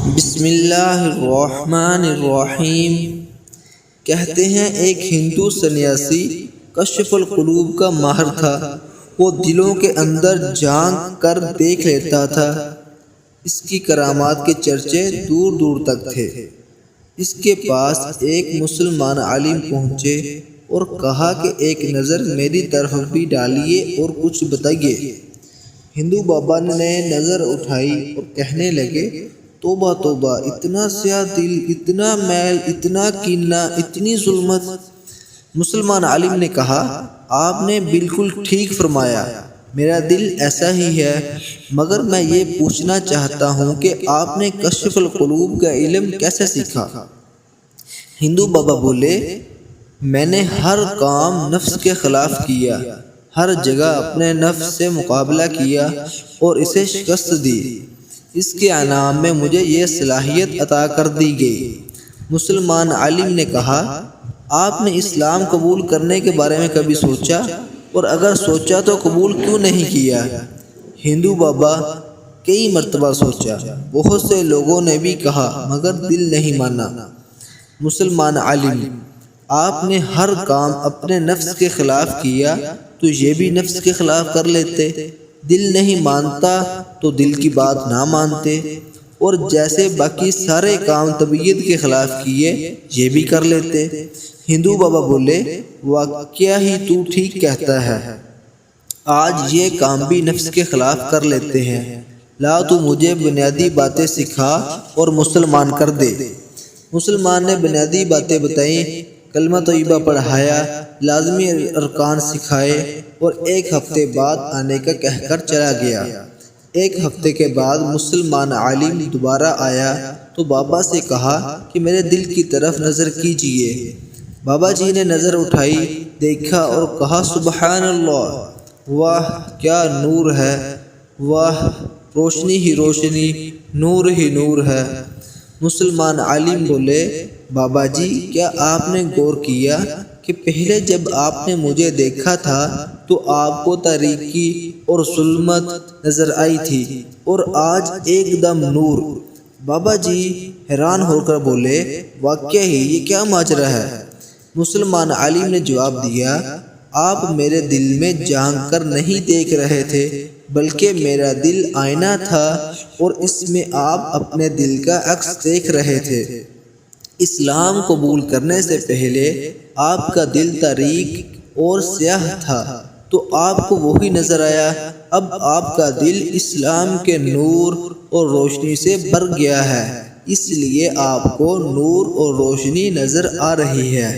بسم اللہ الرحمن الرحیم۔ کہتے ہیں ایک ہندو سنیاسی کشف القلوب کا ماہر تھا۔ وہ دلوں کے اندر جھانک کر دیکھ لیتا تھا۔ اس کی کرامات کے چرچے دور دور تک تھے۔ اس کے پاس ایک مسلمان عالم پہنچے اور کہا کہ ایک نظر میری طرف بھی ڈالیے اور کچھ بتائیے۔ ہندو بابا نے نظر اٹھائی اور کہنے لگے، توبہ توبہ، اتنا سیاہ دل، اتنا میل، اتنا کینہ، اتنی ظلمت۔ مسلمان عالم نے کہا، آپ نے بالکل ٹھیک فرمایا، میرا دل ایسا ہی ہے، مگر میں یہ پوچھنا چاہتا ہوں کہ آپ نے کشف القلوب کا علم کیسے سیکھا؟ ہندو بابا بولے، میں نے ہر کام نفس کے خلاف کیا، ہر جگہ اپنے نفس سے مقابلہ کیا اور اسے شکست دی۔ اس کے انعام میں مجھے یہ صلاحیت عطا کر دی گئی۔ مسلمان عالم نے کہا، آپ نے اسلام قبول کرنے کے بارے میں کبھی سوچا؟ اور اگر سوچا تو قبول کیوں نہیں کیا؟ ہندو بابا، کئی مرتبہ سوچا، بہت سے لوگوں نے بھی کہا، مگر دل نہیں مانا۔ مسلمان عالم، آپ نے ہر کام اپنے نفس کے خلاف کیا تو یہ بھی نفس کے خلاف کر لیتے۔ دل نہیں مانتا تو دل کی بات نہ مانتے، اور جیسے باقی سارے کام طبیعت کے خلاف کیے یہ بھی کر لیتے۔ ہندو بابا بولے، واقعہ ہی تو ٹھیک کہتا ہے، آج یہ کام بھی نفس کے خلاف کر لیتے ہیں۔ لا تو مجھے بنیادی باتیں سکھا اور مسلمان کر دے۔ مسلمان نے بنیادی باتیں بتائیں، کلمہ طیبہ پڑھایا، لازمی ارکان سکھائے اور ایک ہفتے بعد آنے کا کہہ کر چلا گیا۔ ایک ہفتے کے بعد مسلمان عالم دوبارہ آیا تو بابا سے کہا کہ میرے دل کی طرف نظر کیجئے۔ بابا جی نے نظر اٹھائی، دیکھا اور کہا، سبحان اللہ، واہ کیا نور ہے، واہ روشنی ہی روشنی، نور ہی نور ہے۔ مسلمان عالم بولے، بابا جی کیا آپ نے غور کیا کہ پہلے جب آپ نے مجھے دیکھا تھا تو آپ کو تاریکی اور ظلمت نظر آئی تھی، اور آج ایک دم نور۔ بابا جی حیران ہو کر بولے، واقعی یہ کیا ماجرا ہے؟ مسلمان عالم نے جواب دیا، آپ میرے دل میں جھانک کر نہیں دیکھ رہے تھے، بلکہ میرا دل آئینہ تھا اور اس میں آپ اپنے دل کا عکس دیکھ رہے تھے۔ اسلام قبول کرنے سے پہلے آپ کا دل تاریک اور سیاہ تھا تو آپ کو وہی نظر آیا۔ اب آپ کا دل اسلام کے نور اور روشنی سے بھر گیا ہے، اس لیے آپ کو نور اور روشنی نظر آ رہی ہے۔